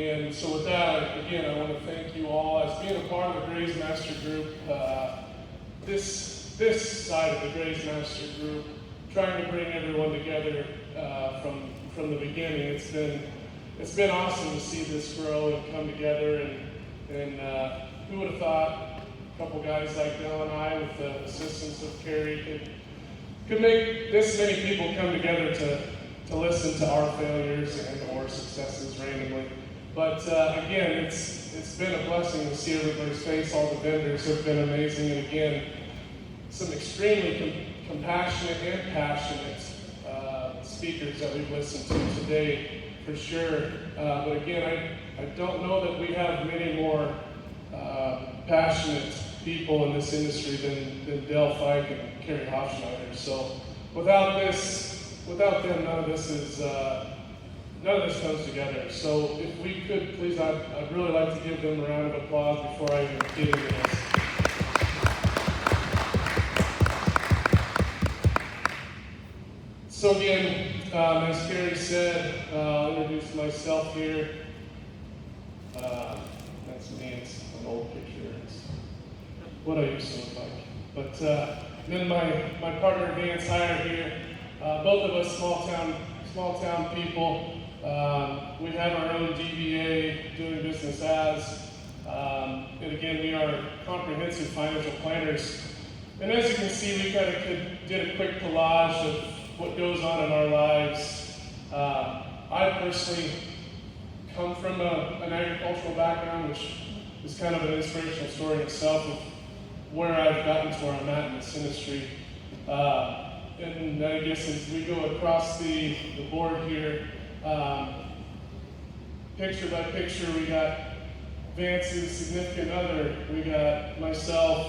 And so with that, again, I want to thank you all as being a part of the Graze Master Group. This side of the Graze Master Group, trying to bring everyone together from the beginning. It's been awesome to see this grow and come together. And who would have thought a couple guys like Dell and I, with the assistance of Kerry, could make this many people come together to listen to our failures and or successes randomly. But again, it's been a blessing to see everybody's face. All the vendors have been amazing, and again, some extremely compassionate and passionate speakers that we've listened to today, for sure. But again, I don't know that we have many more passionate people in this industry than Dell Fike and Kerry Hofschneider. So without them, none of this comes together. So if we could, please, I'd really like to give them a round of applause before I even get into this. So again, as Kerry said, I'll introduce myself here. That's me, it's an old picture. It's what I used to look like. But then my partner Vance here, both of us small town people. We have our own DBA, doing business as, and again, we are comprehensive financial planners. And as you can see, we kind of did a quick collage of what goes on in our lives. I personally come from an agricultural background, which is kind of an inspirational story in itself of where I've gotten to where I'm at in this industry. And I guess as we go across the board here, picture by picture, we got Vance's significant other, we got myself.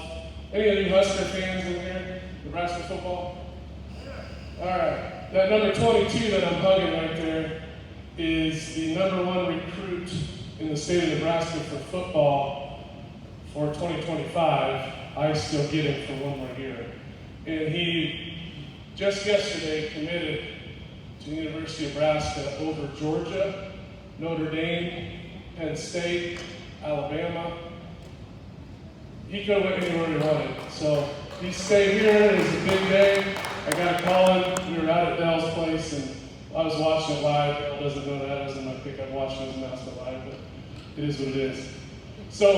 Any of you Husker fans in here? Nebraska football? All right, that number 22 that I'm hugging right there is the #1 recruit in the state of Nebraska for football for 2025. I still get him for one more year. And he just yesterday committed to the University of Nebraska over Georgia, Notre Dame, Penn State, Alabama. He could have went anywhere he wanted. So he stayed here. It was a big day. I got a call in. We were out at Dell's place, and I was watching it live. Dell doesn't know that. I was in my pickup watching his announcement live, but it is what it is. So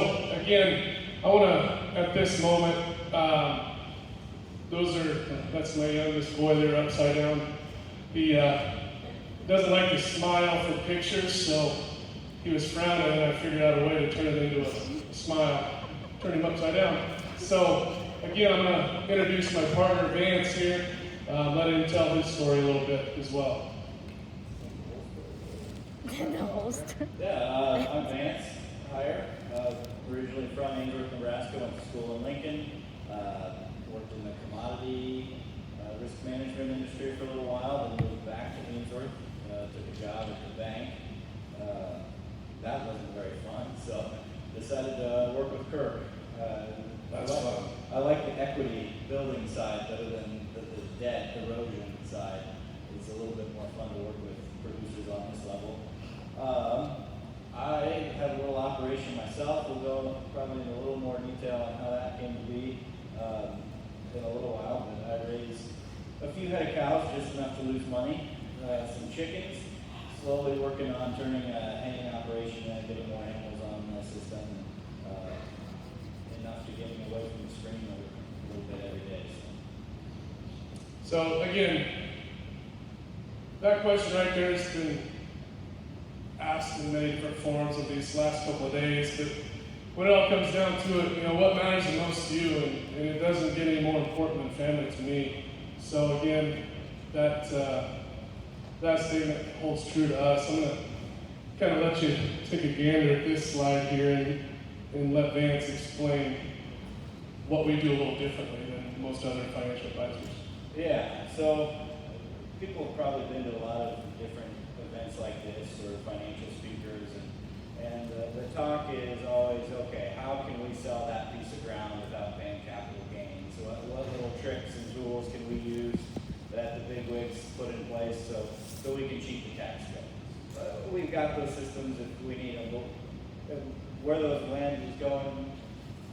again, I want to, at this moment, that's my youngest boy there upside down. He doesn't like to smile for pictures, so he was frowning, and I figured out a way to turn it into a smile, turn him upside down. So again, I'm going to introduce my partner Vance here, let him tell his story a little bit as well. Yeah, I'm Vance Hire, originally from Ainsworth, Nebraska, went to school in Lincoln, worked in the commodity risk management industry for a little while, then moved back to Ainsworth, took a job at the bank. That wasn't very fun, so decided to work with Kirk. I like the equity building side better than the debt erosion side. It's a little bit more fun to work with producers on this level. I have a little operation myself. We'll go probably in a little more detail on how that came to be in a little while. But I raised a few head of cows, just enough to lose money, some chickens, slowly working on turning a hanging operation and getting more animals on the system, enough to get me away from the screen a little bit every day. So again, that question right there has been asked in many different forms of these last couple of days, but when it all comes down to it, what matters the most to you, and it doesn't get any more important than family to me. So again, that statement holds true to us. I'm going to kind of let you take a gander at this slide here and let Vance explain what we do a little differently than most other financial advisors. Yeah, so people have probably been to a lot of different events like this or financial speakers, and the talk is always, okay, how can we sell that piece of ground without paying capital gains? So what little tricks and tools can we use that the big wigs put in place so we can cheat the tax code? we've got those systems if we need them. But where those land is going,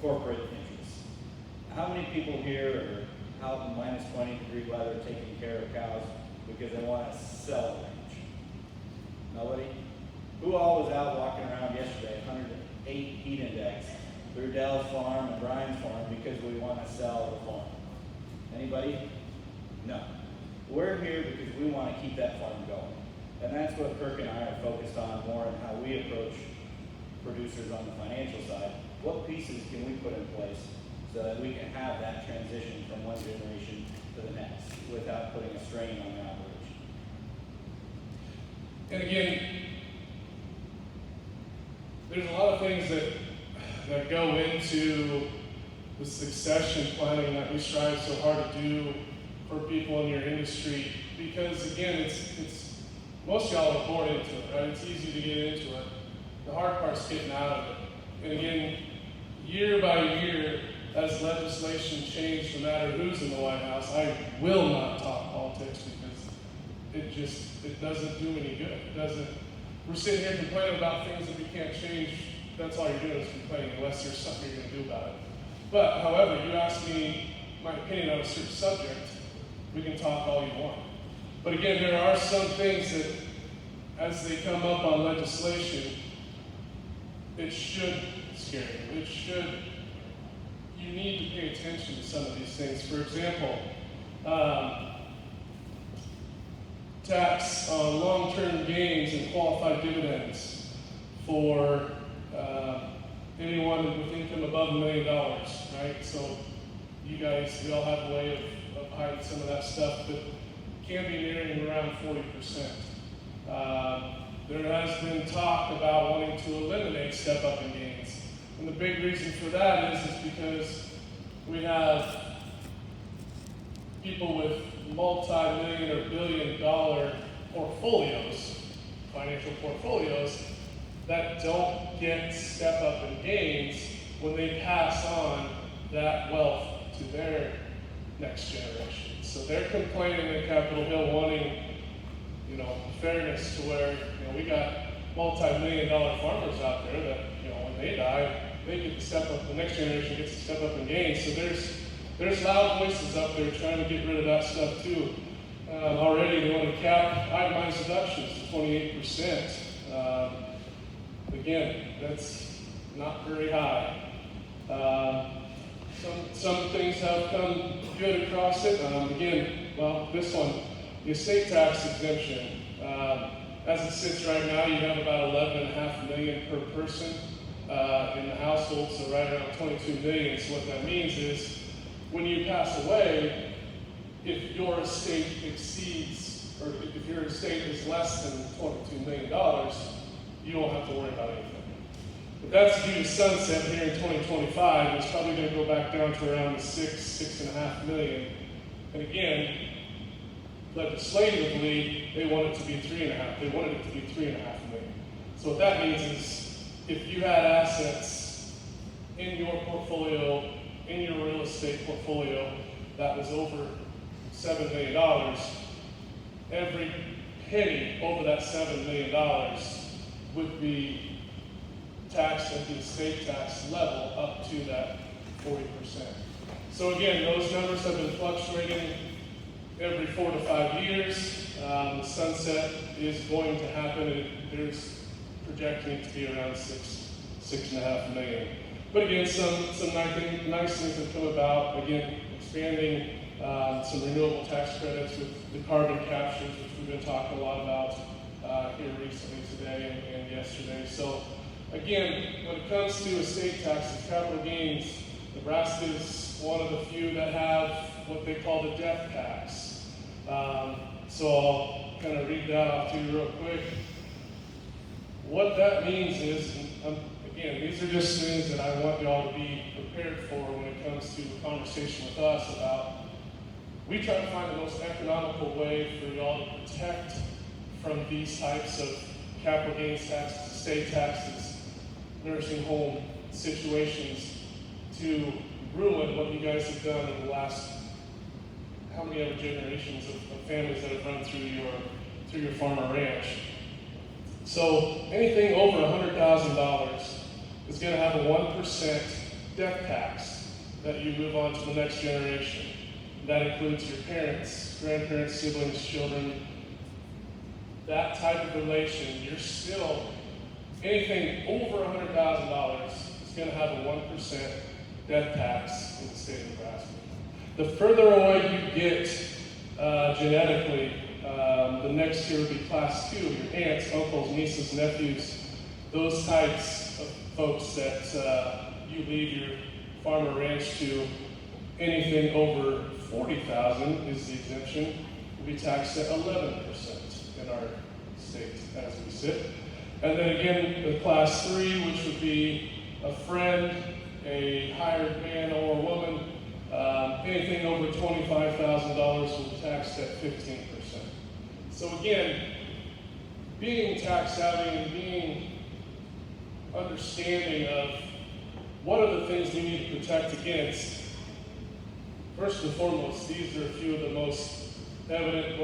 corporate interests. How many people here are out in minus 20-degree weather taking care of cows because they want to sell the ranch? Nobody? Who all was out walking around yesterday, 108 heat index, through Dell's farm and Brian's farm because we want to sell the farm? Anybody? No. We're here because we want to keep that farm going. And that's what Kirk and I are focused on more, and how we approach producers on the financial side. What pieces can we put in place so that we can have that transition from one generation to the next without putting a strain on the operation? And again, there's a lot of things that go into the succession planning that we strive so hard to do for people in your industry, because again, it's most of y'all are born into it, right? It's easy to get into it. The hard part's getting out of it. And again, year by year, as legislation changes, no matter who's in the White House, I will not talk politics because it doesn't do any good. It doesn't. We're sitting here complaining about things that we can't change. That's all you're doing is complaining, unless there's something you're going to do about it. But however, you ask me my opinion on a certain subject, we can talk all you want. But again, there are some things that, as they come up on legislation, it should scare you. You need to pay attention to some of these things. For example, tax on long-term gains and qualified dividends for anyone with income above $1 million, right? So you guys, we all have a way of hiding some of that stuff, but can be nearing around 40%. There has been talk about wanting to eliminate step-up in gains. And the big reason for that is because we have people with multi-million or billion-dollar portfolios, financial portfolios, that don't get step-up in gains when they pass on that wealth to their next generation. So they're complaining at Capitol Hill, wanting, fairness to where, we got multi-million-dollar farmers out there that, when they die, they get to step up. The next generation gets to step up in gains. So there's loud voices up there trying to get rid of that stuff too. Already they want to cap itemized deductions to 28%. Again, that's not very high. Some things have come good across it. This one, the estate tax exemption. As it sits right now, you have about $11.5 million per person in the household, so right around $22 million. So what that means is, when you pass away, if your estate exceeds, or if your estate is less than $22 million, you don't have to worry about anything. But that's due to sunset here in 2025. It's probably going to go back down to around the $6.5 million. And again, legislatively, they want it to be 3.5. They wanted it to be 3.5 million. So what that means is, if you had assets in your portfolio, in your real estate portfolio, that was over $7 million, every penny over that $7 million would be taxed at the estate tax level up to that 40%. So again, those numbers have been fluctuating every 4 to 5 years. The sunset is going to happen, and there's projecting it to be around $6.5 million. But again, some nice things have come about. Again, expanding some renewable tax credits with the carbon captures, which we've been talking a lot about here recently today and yesterday. So again, when it comes to estate taxes, capital gains, Nebraska is one of the few that have what they call the death tax. So I'll kind of read that off to you real quick. What that means is, again, these are just things that I want y'all to be prepared for when it comes to a conversation with us about. We try to find the most economical way for y'all to protect from these types of capital gains taxes, estate taxes, nursing home situations, to ruin what you guys have done in the last how many other generations of families that have run through your farm or ranch. So anything over $100,000 is going to have a 1% death tax that you move on to the next generation. That includes your parents, grandparents, siblings, children. That type of relation, you're still, anything over $100,000 is going to have a 1% death tax in the state of Nebraska. The further away you get genetically, the next tier would be class 2, your aunts, uncles, nieces, nephews, those types of folks that you leave your farm or ranch to. Anything over $40,000 is the exemption, will be taxed at 11% in our state as we sit. And then again, the class 3, which would be a friend, a hired man or woman, anything over $25,000 will be taxed at 15%. So again, being tax savvy and being understanding of what are the things we need to protect against, first and foremost, these are a few of the most evident,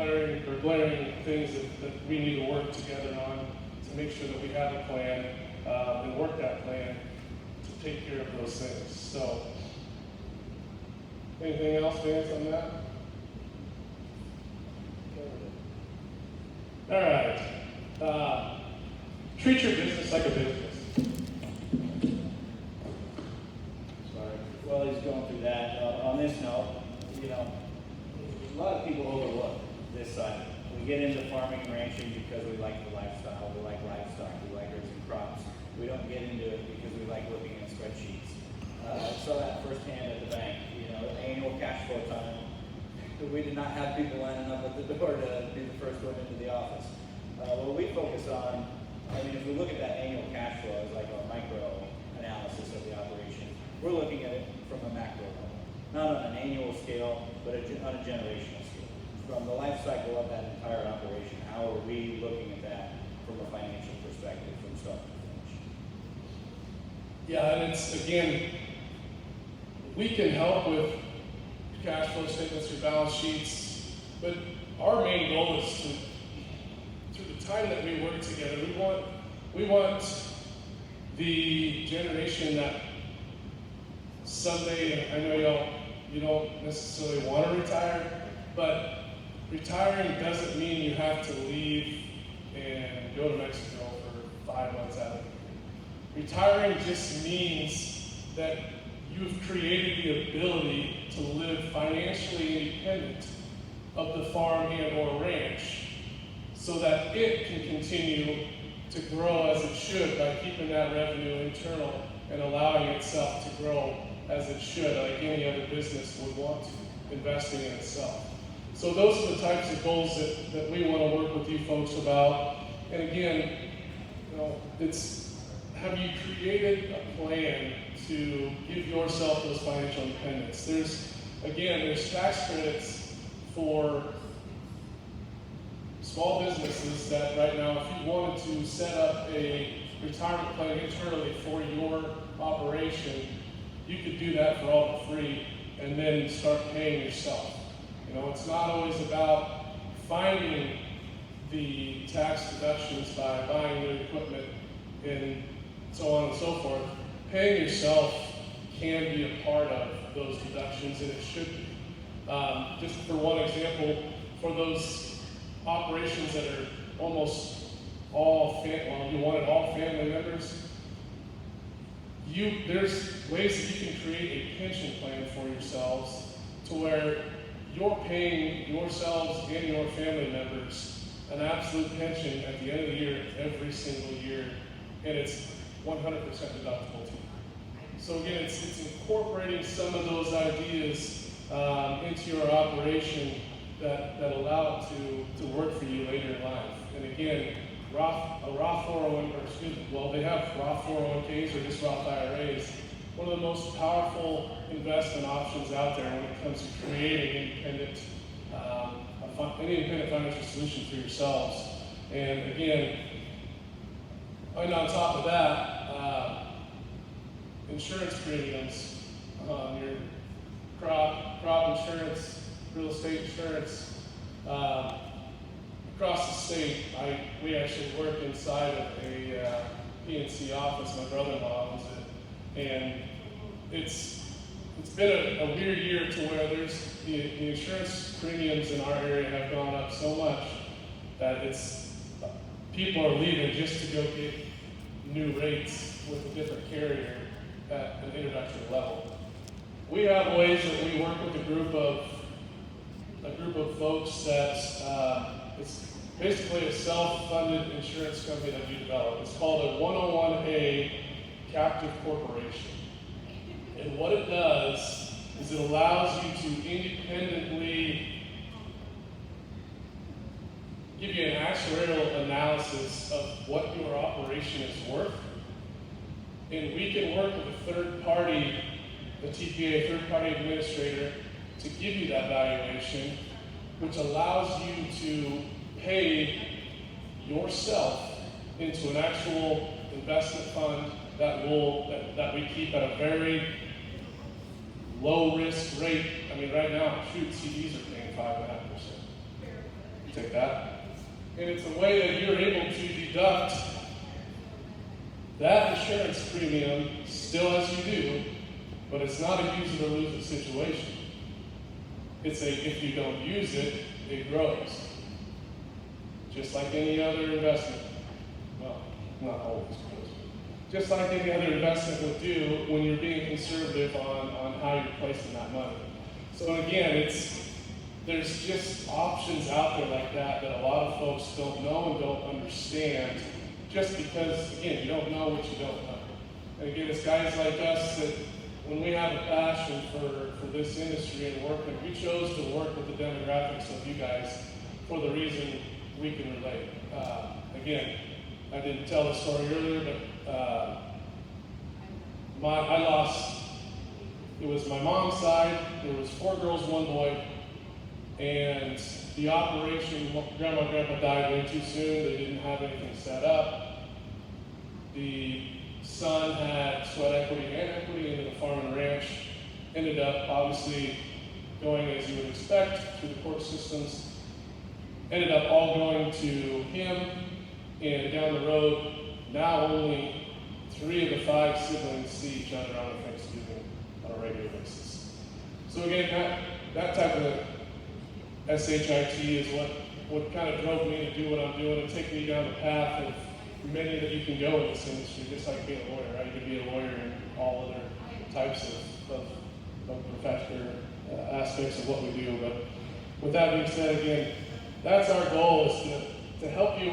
glaring things that we need to work together on to make sure that we have a plan and work that plan to take care of those things. So, anything else, Vance, on that? All right. Treat your business like a business. Sorry. While he's going through that, on this note, a lot of people overlook this side. We get into farming and ranching because we like the lifestyle, we like livestock, we like raising crops. We don't get into it because we like looking at spreadsheets. I saw that firsthand at the bank, annual cash flow time. We did not have people lining up at the door to be the first one into the office. What we focus on, if we look at that annual cash flow as like a micro analysis of the operation, we're looking at it from a macro level, not on an annual scale, but on a generational scale. From the life cycle of that entire operation, how are we looking at that from a financial perspective from start to finish? Yeah, and it's, again, we can help with cash flow statements, your balance sheets, but our main goal is to, through the time that we work together, we want the generation that someday, and I know you don't necessarily want to retire, but retiring doesn't mean you have to leave and go to Mexico for 5 months out of the year. Retiring just means that you've created the ability to live financially independent of the farm and or ranch so that it can continue to grow as it should by keeping that revenue internal and allowing itself to grow as it should, like any other business would want to, investing in itself. So those are the types of goals that we want to work with you folks about. And again, it's, have you created a plan to give yourself those financial independence? There's tax credits for small businesses that right now, if you wanted to set up a retirement plan internally for your operation, you could do that for all for free and then start paying yourself. It's not always about finding the tax deductions by buying new equipment and so on and so forth. Paying yourself can be a part of those deductions, and it should be. Just for one example, for those operations that are almost all you wanted all family members, there's ways that you can create a pension plan for yourselves to where you're paying yourselves and your family members an absolute pension at the end of the year, every single year, and it's 100% deductible to you. So again, it's incorporating some of those ideas into your operation that allow it to work for you later in life. And again, Roth 401, they have Roth 401ks or just Roth IRAs. One of the most powerful investment options out there when it comes to creating an independent financial solution for yourselves. And again, and on top of that, insurance premiums, your crop insurance, real estate insurance, across the state, we actually work inside of a PNC office. My brother-in-law owns it, and it's been a weird year to where the insurance premiums in our area have gone up so much that people are leaving just to go get new rates with a different carrier at an introductory level. We have ways that we work with a group of folks that it's basically a self-funded insurance company that we developed. It's called a 101A captive corporation. And what it does is it allows you to independently give you an actuarial analysis of what your operation is worth. And we can work with a third party, a TPA, a third party administrator, to give you that valuation, which allows you to pay yourself into an actual investment fund that we keep at a very low risk rate. I mean, right now, CDs are paying 5.5%. You take that, and it's a way that you're able to deduct that insurance premium still as you do, but it's not a use it or lose it situation. It's if you don't use it, it grows. Just like any other investment. Well, not always grows. Just like any other investment would do when you're being conservative on how you're placing that money. So again, there's just options out there like that a lot of folks don't know and don't understand, just because, again, you don't know what you don't know. And again, it's guys like us that when we have a passion for this industry and work, and we chose to work with the demographics of you guys for the reason we can relate. Again, I didn't tell the story earlier, but it was my mom's side. There was 4 girls, 1 boy, and the operation, grandma and grandpa died way too soon. They didn't have anything set up. The son had sweat equity and equity into the farm and ranch. Ended up obviously going as you would expect through the court systems. Ended up all going to him, and down the road, now only 3 of the 5 siblings see each other on Thanksgiving on a regular basis. So again, that type of SHIT is what kind of drove me to do what I'm doing and take me down the path of many that you can go in this industry, just like being a lawyer, right? You can be a lawyer in all other types of professional aspects of what we do. But with that being said, again, that's our goal, is to help you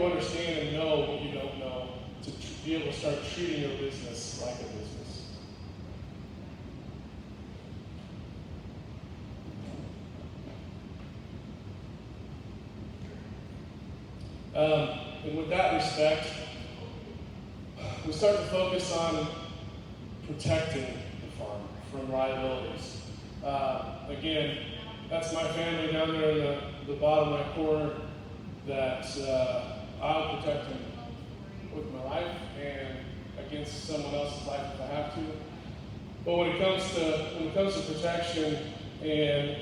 understand and know what you don't know, to be able to start treating your business like a business. And with that respect, we start to focus on protecting the farm from liabilities. Again, that's my family down there in the bottom right corner that I'll protect them with my life and against someone else's life if I have to. But when it comes to protection and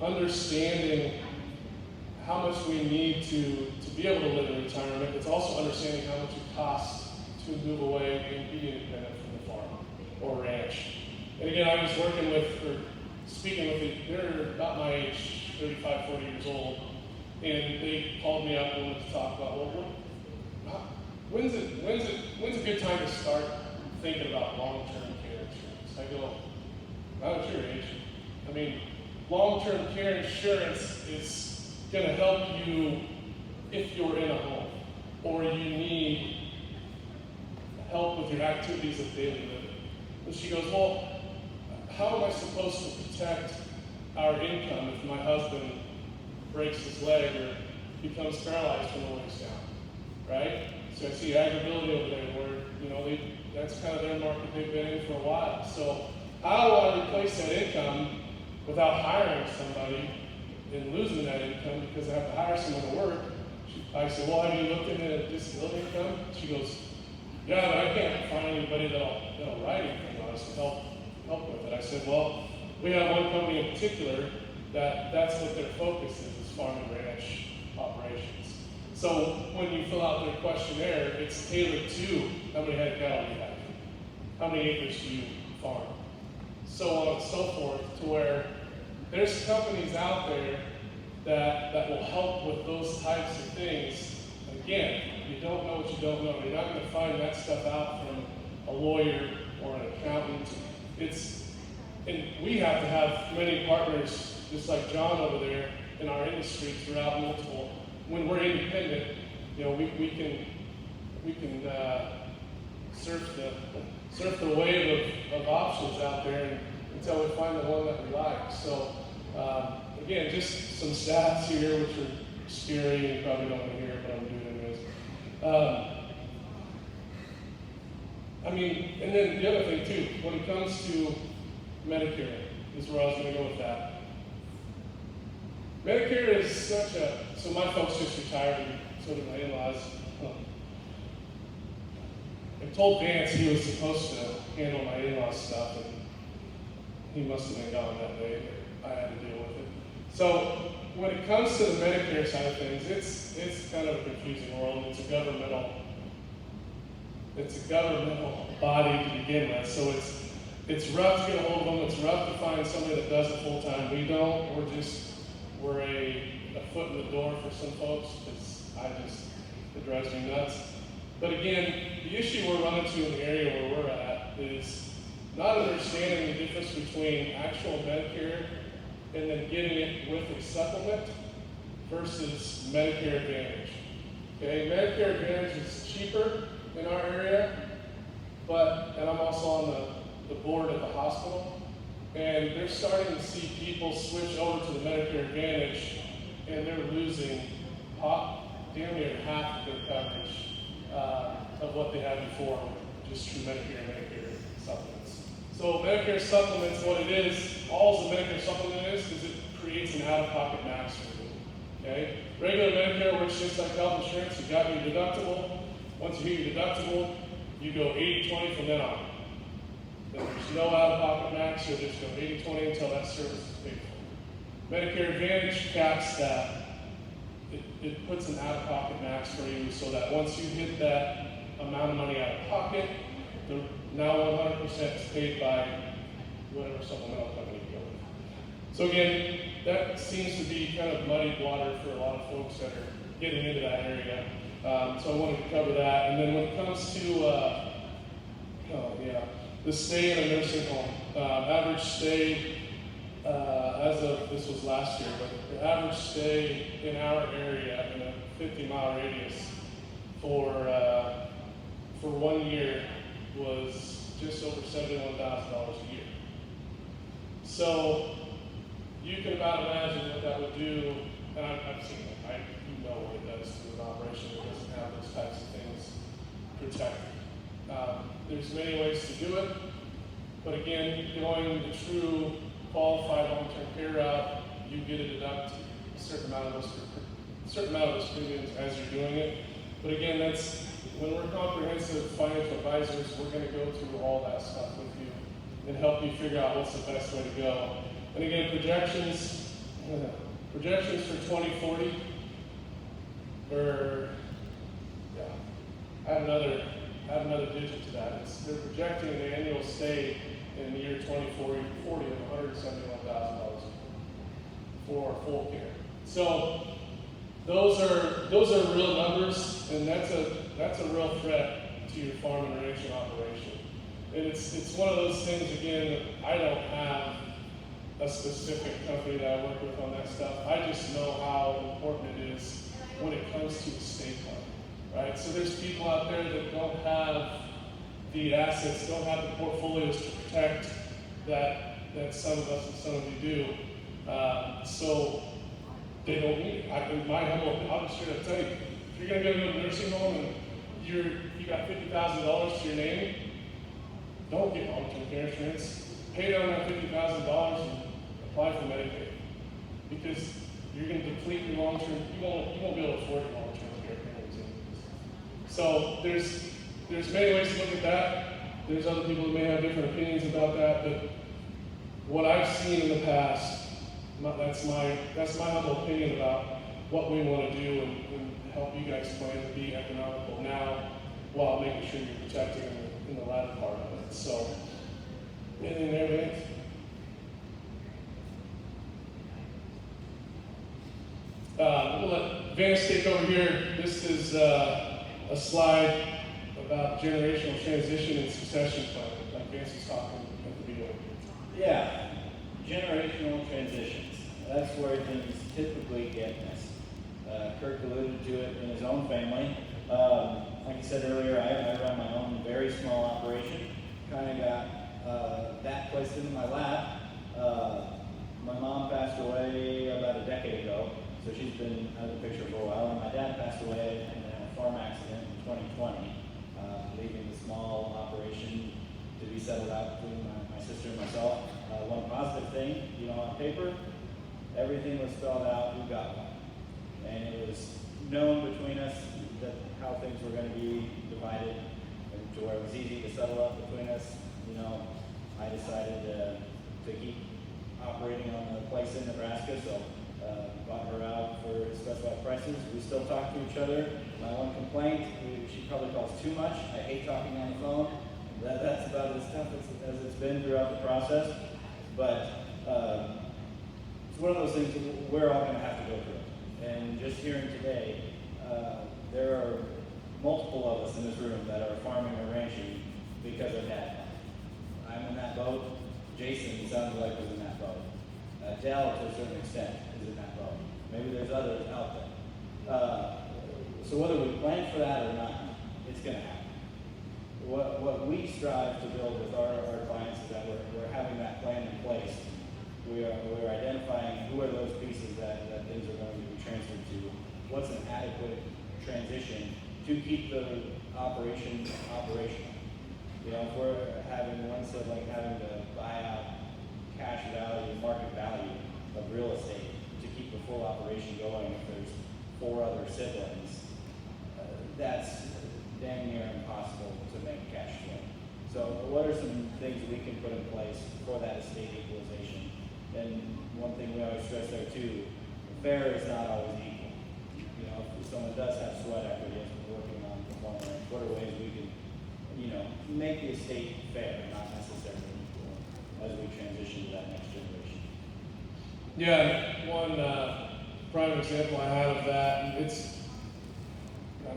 understanding how much we need to be able to live in retirement, it's also understanding how much it costs to move away and be independent from the farm or ranch. And again, I was speaking with they're about my age, 35, 40 years old, and they called me up and wanted to talk about, when's a good time to start thinking about long-term care insurance? I go, not at your age. I mean, long-term care insurance is going to help you if you're in a home or you need help with your activities of daily living. And she goes, well, how am I supposed to protect our income if my husband breaks his leg or becomes paralyzed from the waist down, right? So I see agribility over there where, that's kind of their market they've been in for a while. So how do I replace that income without hiring somebody and losing that income because I have to hire someone to work? I said, well, have you looked into disability income? She goes, yeah, but I can't find anybody that'll write anything on us to help with it. I said, well, we have one company in particular that's what their focus is farm and ranch. operations. So when you fill out their questionnaire, it's tailored to how many head of cattle do you have, how many acres do you farm, so on and so forth, to where there's companies out there that will help with those types of things. And again, you don't know what you don't know. You're not going to find that stuff out from a lawyer or an accountant. And we have to have many partners, just like John over there, in our industry throughout multiple. When we're independent, we can surf the wave of options out there until we find the one that we like. So again, just some stats here, which are scary. You probably don't want to hear it, but I'm doing it anyways. And then the other thing too, when it comes to Medicare, is where I was going to go with that. Medicare is so my folks just retired, and so did my in-laws. I told Vance he was supposed to handle my in-laws stuff, and he must have been gone that day, but I had to deal with it. So when it comes to the Medicare side of things, it's kind of a confusing world. It's a governmental body to begin with, so it's rough to get a hold of them. It's rough to find somebody that does it full time. We don't. We're a foot in the door for some folks, because it drives me nuts. But again, the issue we're running to in the area where we're at is not understanding the difference between actual Medicare and then getting it with a supplement versus Medicare Advantage. Okay, Medicare Advantage is cheaper in our area, and I'm also on the board at the hospital, and they're starting to see people switch over to the Medicare Advantage, and they're losing damn near half of their coverage of what they had before, just through Medicare and Medicare supplements. So Medicare supplements, what it is, all the Medicare supplement is it creates an out-of-pocket max for you. Okay? Regular Medicare works just like health insurance. You got your deductible. Once you hit your deductible, you go 80-20 from then on. Then there's no out-of-pocket max. You'll just go 80-20 until that service is paid for. Medicare Advantage caps that. It puts an out-of-pocket max for you, so that once you hit that amount of money out of pocket, now 100% is paid by whatever supplemental company you go with. So again, that seems to be kind of muddied water for a lot of folks that are getting into that area. So I wanted to cover that. And then when it comes to the stay in a nursing home, average stay, this was last year, but the average stay in our area in a 50-mile radius for 1 year was just over $71,000 a year. So you can about imagine what that would do, and I've seen it. You know what it does to an operation that doesn't have those types of things protected. There's many ways to do it, but again, going the true qualified long-term care route, you get to deduct a certain amount of those premiums as you're doing it. But again, when we're comprehensive financial advisors, we're going to go through all that stuff with you and help you figure out what's the best way to go. And again, projections for 2040 I have another digit to that. They're projecting an annual stay in the year 2040 of $171,000 for full care. So those are real numbers, and that's a real threat to your farm and ranching operation. And it's one of those things, again, that I don't have a specific company that I work with on that stuff. I just know how important it is when it comes to estate planning, right? So there's people out there that don't have the assets, don't have the portfolios to protect that some of us and some of you do. So they don't need it. I'll just straight up tell you, if you're going to go to a nursing home and you got $50,000 to your name, don't get long-term care insurance. Pay down that $50,000 and apply for Medicaid, because you're going to deplete your long-term. You won't be able to afford your long-term care payments. So there's many ways to look at that. There's other people who may have different opinions about that, but what I've seen in the past, that's my humble opinion about what we want to do and help you guys plan to be economical now while making sure you're protecting in the latter part of it. So, anything there, Vance? We'll let Vance take over here. This is a slide about generational transition and succession planning, like Vance was talking at the beginning. Yeah, generational transitions. That's where things typically get messy. Kirk alluded to it in his own family. Like I said earlier, I run my own very small operation. Kind of got that placed into my lap. My mom passed away about a decade ago, so she's been out of the picture for a while. And my dad passed away in a farm accident in 2020, leaving the small operation to be settled out between my sister and myself. One positive thing, on paper, everything was spelled out, who got what. And it was known between us that how things were going to be divided, and to where it was easy to settle up between us. I decided to keep operating on the place in Nebraska, so bought her out for specified prices. We still talk to each other. My one complaint, she probably calls too much. I hate talking on the phone. That's about as tough as it's been throughout the process. But it's one of those things that we're all going to have to go through. And just hearing today, there are multiple of us in this room that are farming or ranching because of that. I'm in that boat. Jason sounds like was in that boat. Dell, to a certain extent, is in that boat. Maybe there's others out there. So whether we plan for that or not, it's going to happen. What we strive to build with our clients is that we're having that plan in place. We're identifying who are those pieces that things are going to be transferred to. What's an adequate transition to keep the operation operational? If we're having one sort of like having to buy out cash value, market value of real estate to keep the full operation going, if there's 4 other siblings, that's damn near impossible to make cash flow. So what are some things we can put in place for that estate equalization? And one thing we always stress there too, fair is not always equal. If someone does have sweat equity as we're working on the farm ranch, what are ways we can, make the estate fair, not necessarily equal, as we transition to that next generation? Yeah, one prime example I have of that, and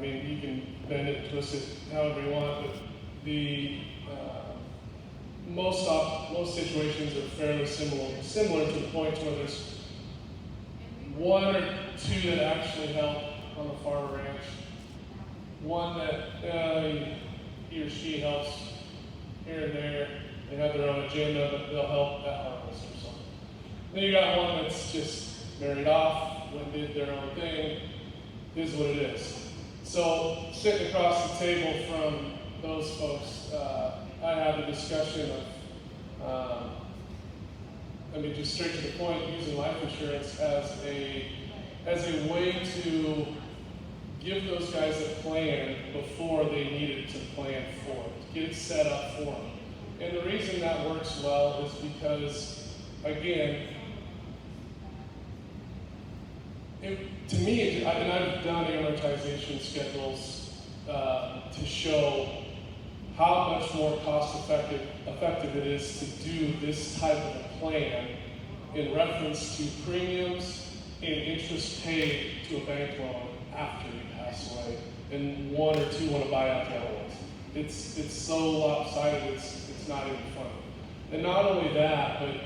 you can bend it and twist it however you want, but the most situations are fairly similar to the point where there's 1 or 2 that actually help on the farm or ranch. One that he or she helps here and there. They have their own agenda, but they'll help at harvest or something. Then you got one that's just married off, went and did their own thing. Is what it is. So sitting across the table from those folks, I had a discussion of, just straight to the point, using life insurance as a way to give those guys a plan before they needed to plan for it, get it set up for them. And the reason that works well is because, again, to me, and I've done amortization schedules to show how much more cost effective it is to do this type of a plan in reference to premiums and interest paid to a bank loan after you pass away, and 1 or 2 want to buy out the other ones. It's so lopsided, it's not even fun. And not only that, but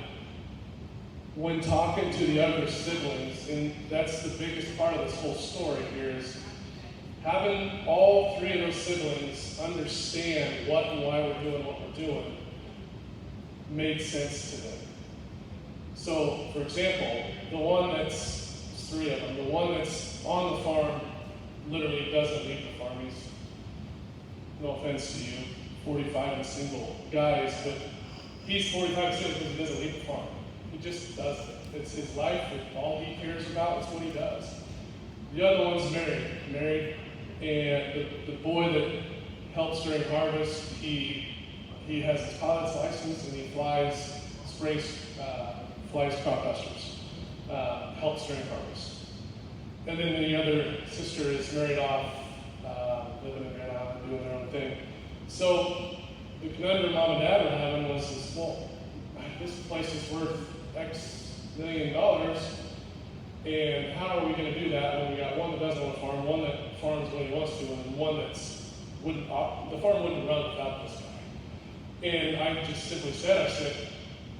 when talking to the other siblings, and that's the biggest part of this whole story here, is having all 3 of those siblings understand what and why we're doing what we're doing made sense to them. So, for example, the one that's 3 of them, the one that's on the farm literally doesn't leave the farm. He's, no offense to you, 45 and single guys, but he's 45 and single because he doesn't leave the farm. He just does it. It's his life. It's all he cares about. It's what he does. The other one's married, and the boy that helps during harvest, he has his pilot's license and he flies crop dusters, helps during harvest. And then the other sister is married off, living in Grand Island, doing their own thing. So the conundrum Mom and Dad were having was this, well, this place is worth X million dollars, and how are we going to do that when we got one that doesn't want to farm, one that farms when he wants to, and one the farm wouldn't run without this guy. And I just simply said,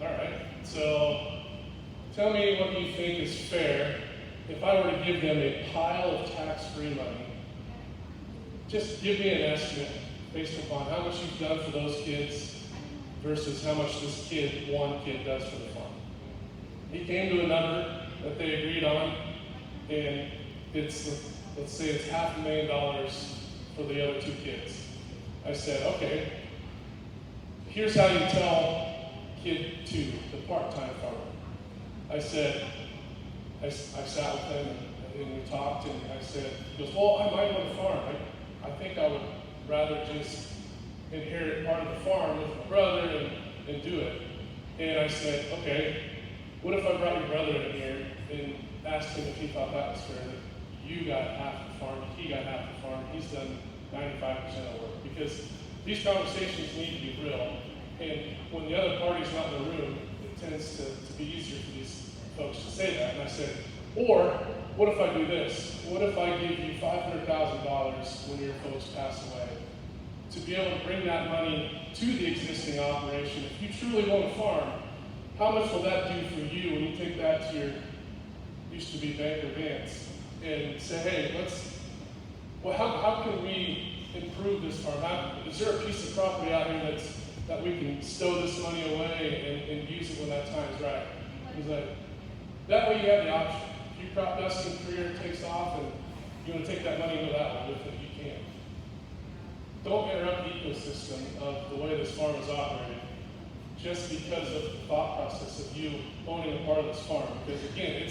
all right, so tell me what you think is fair. If I were to give them a pile of tax-free money, just give me an estimate based upon how much you've done for those kids versus how much this one kid does for the farm. He came to a number that they agreed on, and let's say it's $500,000 for the other two kids. I said, okay, here's how you tell kid 2, the part-time farmer. I said, I sat with him and we talked, and I said, he goes, well, I might want to farm. I think I would rather just inherit part of the farm with my brother and do it. And I said, okay, what if I brought your brother in here and asked him if he thought that was fair, that you got half the farm, he got half the farm, he's done 95% of the work? Because these conversations need to be real, and when the other party's not in the room, it tends to be easier for these folks to say that. And I said, or what if I do this? What if I give you $500,000 when your folks pass away to be able to bring that money to the existing operation? If you truly want to farm, how much will that do for you when you take that to your used to be banker Vance and say, hey, how can we improve this farm? Is there a piece of property out here that we can stow this money away and use it when that time's right? He's like, that way you have the option. If your crop dusting career takes off and you want to take that money and go that way with it, you can. Don't interrupt the ecosystem of the way this farm is operated just because of the thought process of you owning a part of this farm. Because again,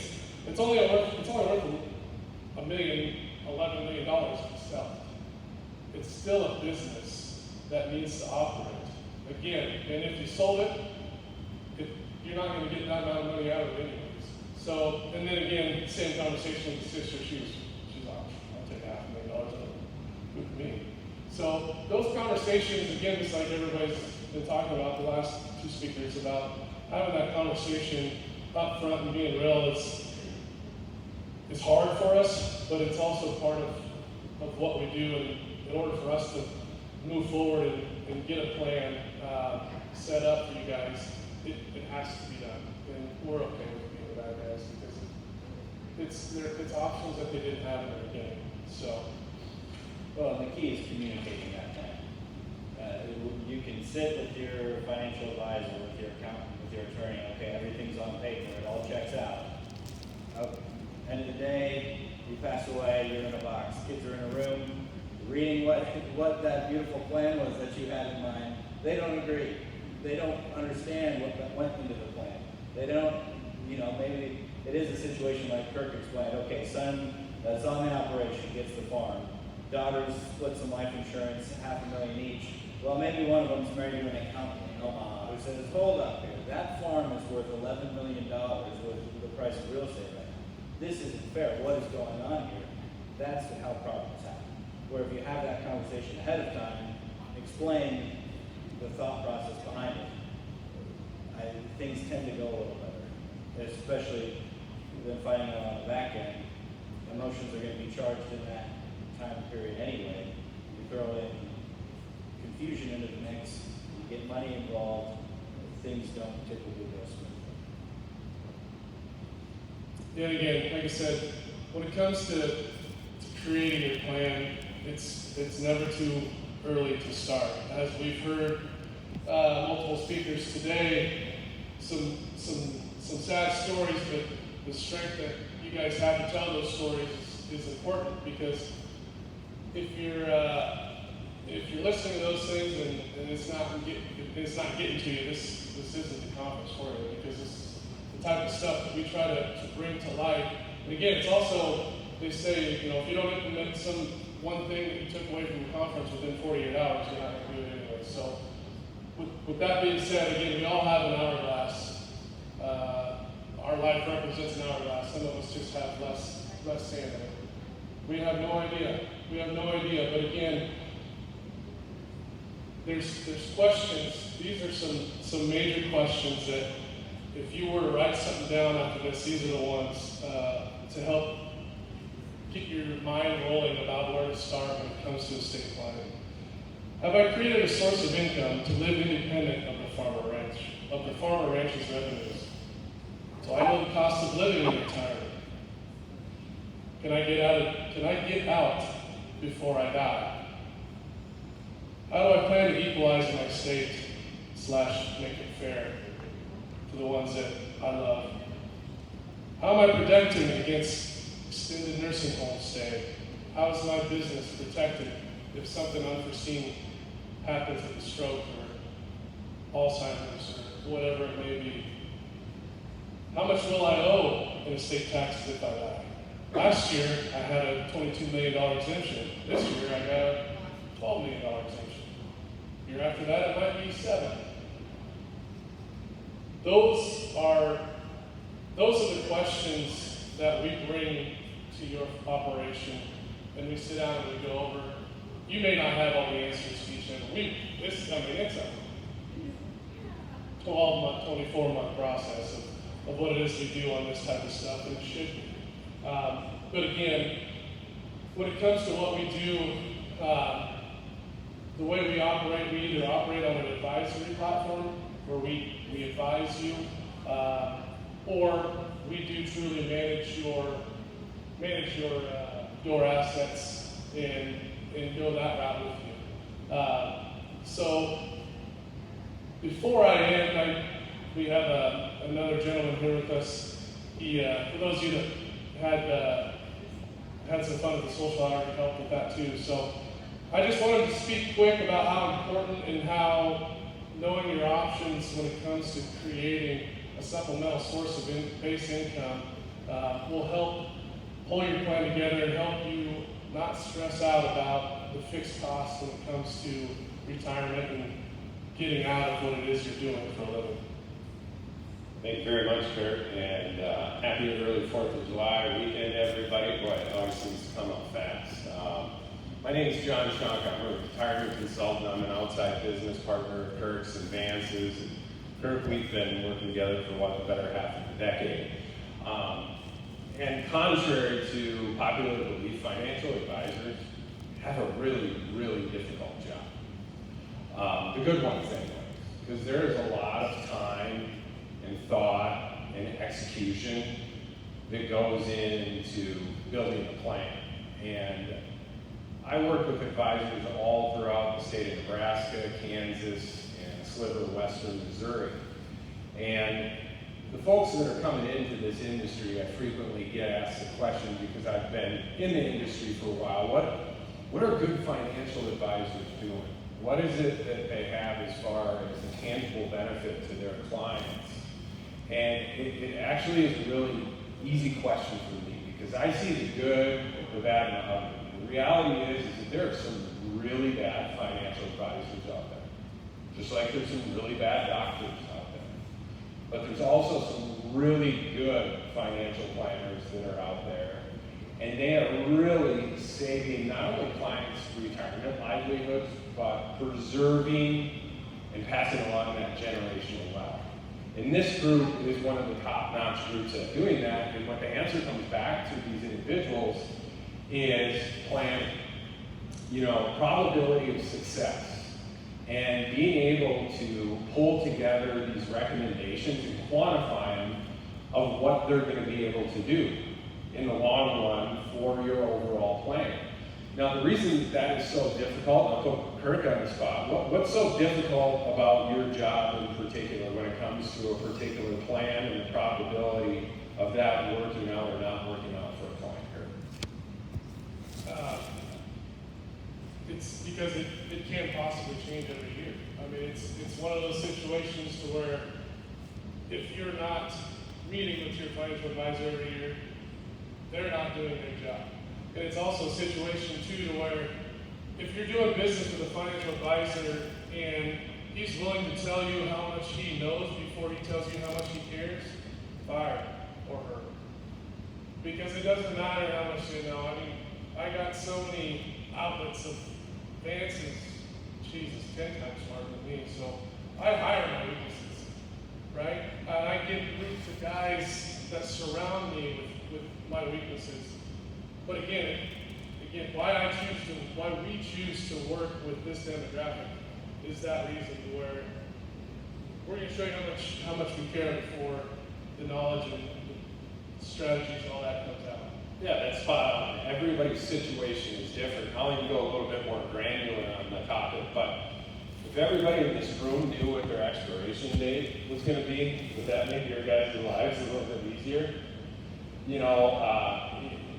it's only worth $11 million if you sell it. It's still a business that needs to operate. Again, and if you sold it, you're not going to get that amount of money out of it anyways. So, and then again, same conversation with the sister. She's like, I'll take $500,000 out of it with me. So those conversations, again, just like everybody's been talking about, the last two speakers, about having that conversation up front and being real, it's hard for us, but it's also part of what we do. And in order for us to move forward and get a plan set up for you guys, it has to be done. And we're okay with being the bad guys because it's options that they didn't have in the beginning. So, well, the key is communicating that plan. You can sit with your financial advisor, with your accountant, with your attorney. Okay, everything's on paper. It all checks out. End of the day, you pass away. You're in a box. Kids are in a room reading what that beautiful plan was that you had in mind. They don't agree. They don't understand what went into the plan. They don't, maybe it is a situation like Kirk explained. Okay, son that's on the operation gets the farm. Daughters split some life insurance, $500,000 each. Well, maybe one of them's married to an accountant in Omaha who says, hold up here, that farm is worth $11 million with the price of real estate right now. This isn't fair. What is going on here? That's how problems happen. Where if you have that conversation ahead of time, explain the thought process behind it, things tend to go a little better, especially than finding out on the back end. Emotions are going to be charged in that time period anyway. You throw in confusion into the mix, you get money involved, things don't typically go smoothly. Yeah, again, like I said, when it comes to creating your plan, it's never too early to start. As we've heard multiple speakers today, some sad stories, but the strength that you guys have to tell those stories is important, because if you're listening to those things and it's not getting to you, this isn't the conference for you, because it's the type of stuff that we try to bring to light. And again, it's also, they say, if you don't implement one thing that you took away from the conference within 48 hours, you're not going to do it anyway. So with that being said, again, we all have an hourglass. Our life represents an hourglass. Some of us just have less sand in it. We have no idea. We have no idea. But again, there's questions. These are some major questions that if you were to write something down after this, these are the ones to help keep your mind rolling about where to start when it comes to estate planning. Have I created a source of income to live independent of the farmer ranch's revenues? So I know the cost of living in retirement. Can I get out before I die? How do I plan to equalize my estate / make it fair to the ones that I love? How am I protecting against extended nursing home stay? How is my business protected if something unforeseen happens with a stroke or Alzheimer's or whatever it may be? How much will I owe in estate taxes if I die? Last year, I had a $22 million exemption. This year, I got a $12 million exemption. Year after that, it might be $7. Those are the questions that we bring to your operation, and we sit down and we go over. You may not have all the answers each and every week. It's a 12-month, 24-month process of what it is we do on this type of stuff, and it should be. But again, when it comes to what we do, the way we operate, we either operate on an advisory platform where we advise you, or we do truly manage your assets and go that route with you. So before I end, we have another gentleman here with us. He, for those of you that had some fun at the social hour, and helped with that too. So I just wanted to speak quick about how important and how knowing your options when it comes to creating a supplemental source of base income will help pull your plan together and help you not stress out about the fixed costs when it comes to retirement and getting out of what it is you're doing for a living. Thank you very much, Kirk, and happy early 4th of July weekend, everybody. Boy, it always seems to come up fast. My name is John Schunk. I'm a retirement consultant. I'm an outside business partner of Kirk's and Vance's. And Kirk, we've been working together for the better half of a decade. And contrary to popular belief, financial advisors have a really, really difficult job. The good ones, anyways, because there is a lot of time and thought and execution that goes into building a plan. And I work with advisors all throughout the state of Nebraska, Kansas, and a sliver of western Missouri. And the folks that are coming into this industry, I frequently get asked the question, because I've been in the industry for a while, what are good financial advisors doing? What is it that they have as far as a tangible benefit to their clients? And it actually is a really easy question for me, because I see the good, the bad, and the ugly. The reality is that there are some really bad financial advisors out there, just like there's some really bad doctors out there. But there's also some really good financial planners that are out there, and they are really saving not only clients' retirement livelihoods, but preserving and passing along that generational wealth. And this group is one of the top-notch groups at doing that, and what the answer comes back to these individuals is planning. Probability of success, and being able to pull together these recommendations and quantify them of what they're going to be able to do in the long run for your overall plan. Now, the reason that is so difficult, I'll put Kirk on the spot. What's so difficult about your job in particular when it comes to a particular plan and the probability of that working out or not working out for a client, Kirk? It's because it can't possibly change every year. I mean, it's one of those situations to where if you're not meeting with your financial advisor every year, they're not doing their job. And it's also a situation too to where if you're doing business with a financial advisor and he's willing to tell you how much he knows before he tells you how much he cares, fire or her. Because it doesn't matter how much they know. I mean, I got so many outlets of Vance's, Jesus, 10 times smarter than me, so I hire my weaknesses, right? And I give groups of guys that surround me with my weaknesses. But again, why we choose to work with this demographic is that reason, where we're going to show you how much we care before the knowledge and the strategies and all that comes out. Yeah, that's spot on. Everybody's situation is different. I'll even go a little bit more granular on the topic, but if everybody in this room knew what their expiration date was going to be, would that make your guys' lives a little bit easier? You know,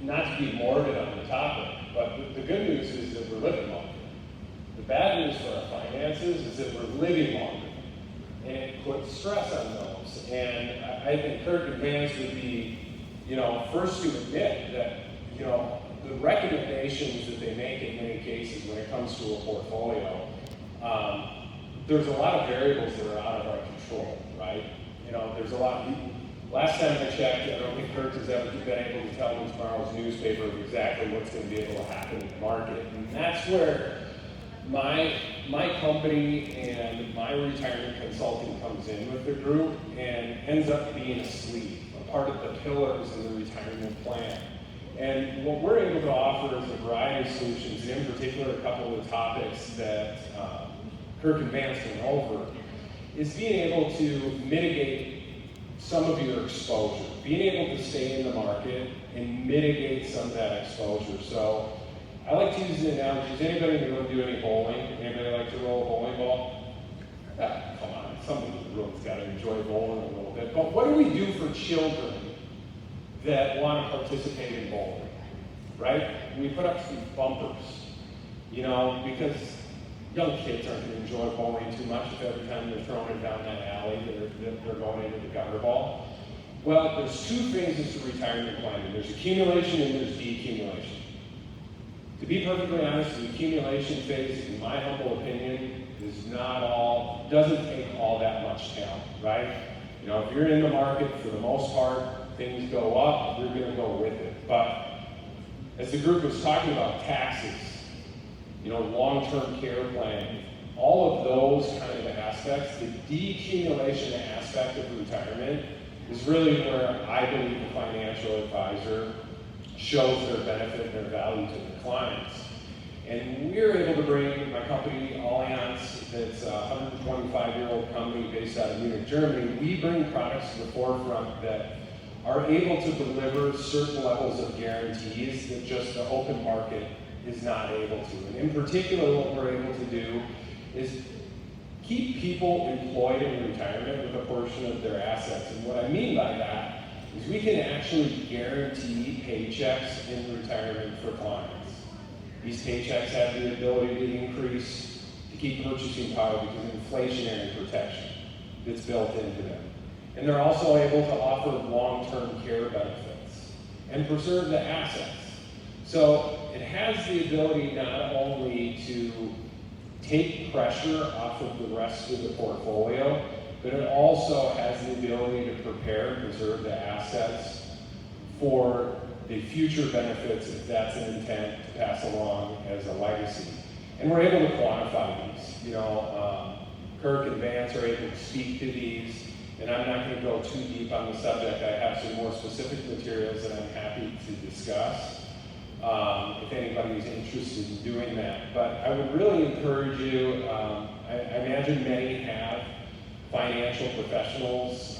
not to be morbid on the topic, but the good news is that we're living longer. The bad news for our finances is that we're living longer, and it puts stress on those. And I think Kirk and Vance would be, first to admit that, the recommendations that they make in many cases when it comes to a portfolio, there's a lot of variables that are out of our control, right? There's a lot. Last time I checked, I don't think Kirk has ever been able to tell me tomorrow's newspaper exactly what's going to be able to happen in the market. And that's where my company and my retirement consulting comes in with the group and ends up being a sleeve, a part of the pillars in the retirement plan. And what we're able to offer is a variety of solutions, and in particular a couple of the topics that Kirk and Vance went over, is being able to mitigate some of your exposure, being able to stay in the market and mitigate some of that exposure. So I like to use the analogy. Does anybody in the room do any bowling? Anybody like to roll a bowling ball? Come on, somebody in the room's got to enjoy bowling a little bit. But what do we do for children that want to participate in bowling, right? We put up some bumpers, because young kids aren't going to enjoy bowling too much if every time they're throwing it down that alley, they're going into the gutter ball. Well, there's two phases to retirement planning. There's accumulation and there's decumulation. To be perfectly honest, the accumulation phase, in my humble opinion, doesn't take all that much talent, right? If you're in the market, for the most part, things go up, you're going to go with it. But as the group was talking about taxes, long-term care planning, all of those kind of aspects, the decumulation aspect of retirement is really where I believe the financial advisor shows their benefit and their value to their clients. And we're able to bring my company, Allianz, that's a 125-year-old company based out of Munich, Germany. We bring products to the forefront that are able to deliver certain levels of guarantees that just the open market is not able to. And in particular, what we're able to do is keep people employed in retirement with a portion of their assets. And what I mean by that is we can actually guarantee paychecks in retirement for clients. These paychecks have the ability to increase, to keep purchasing power because of inflationary protection that's built into them. And they're also able to offer long-term care benefits and preserve the assets. So it has the ability not only to take pressure off of the rest of the portfolio, but it also has the ability to prepare and preserve the assets for the future benefits if that's an intent to pass along as a legacy. And we're able to quantify these. Kirk and Vance are able to speak to these, and I'm not going to go too deep on the subject. I have some more specific materials that I'm happy to discuss if anybody's interested in doing that. But I would really encourage you, I imagine many have financial professionals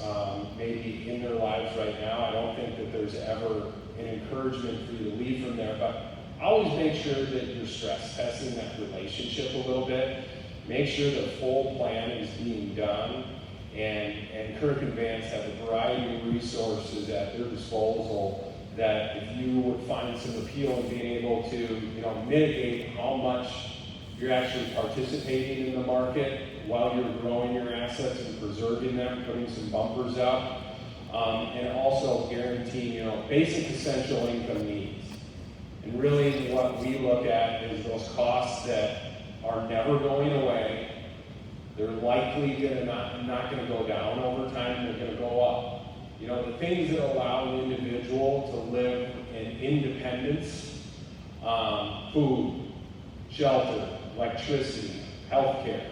maybe in their lives right now. I don't think that there's ever an encouragement for you to leave from there, but always make sure that you're stress testing that relationship a little bit. Make sure the full plan is being done, and Kirk and Vance have a variety of resources at their disposal that if you would find some appeal in being able to mitigate how much you're actually participating in the market while you're growing your assets and preserving them, putting some bumpers up, and also guaranteeing basic essential income needs. And really what we look at is those costs that are never going away. They're likely not going to go down over time, they're going to go up. The things that allow an individual to live in independence food, shelter, electricity, healthcare.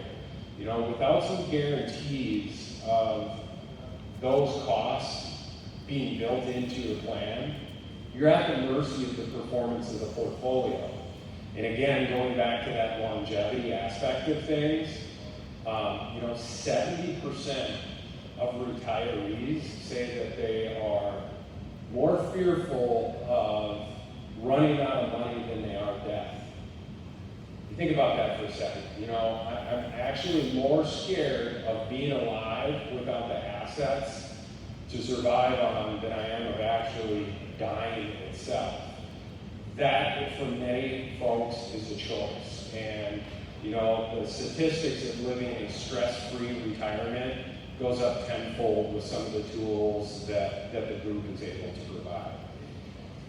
You know, without some guarantees of those costs being built into your plan, you're at the mercy of the performance of the portfolio. And again, going back to that longevity aspect of things, 70% of retirees say that they are more fearful of running out of money than they are death. You think about that for a second. You know, I'm actually more scared of being alive without the assets to survive on than I am of actually dying itself. That, for many folks, is a choice. And, you know, the statistics of living a stress-free retirement goes up tenfold with some of the tools that the group is able to provide.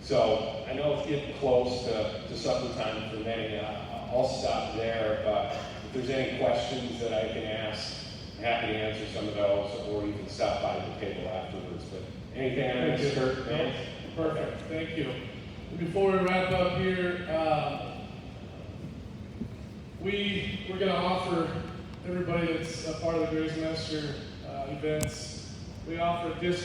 So I know it's getting close to supper time for many. I'll stop there, but if there's any questions that I can ask, I'm happy to answer some of those, or you can stop by the table afterwards. But anything I missed, Kirk? Vance? Perfect, thank you. Before we wrap up here, we're going to offer everybody that's a part of the Graze Master events, we offer discounts.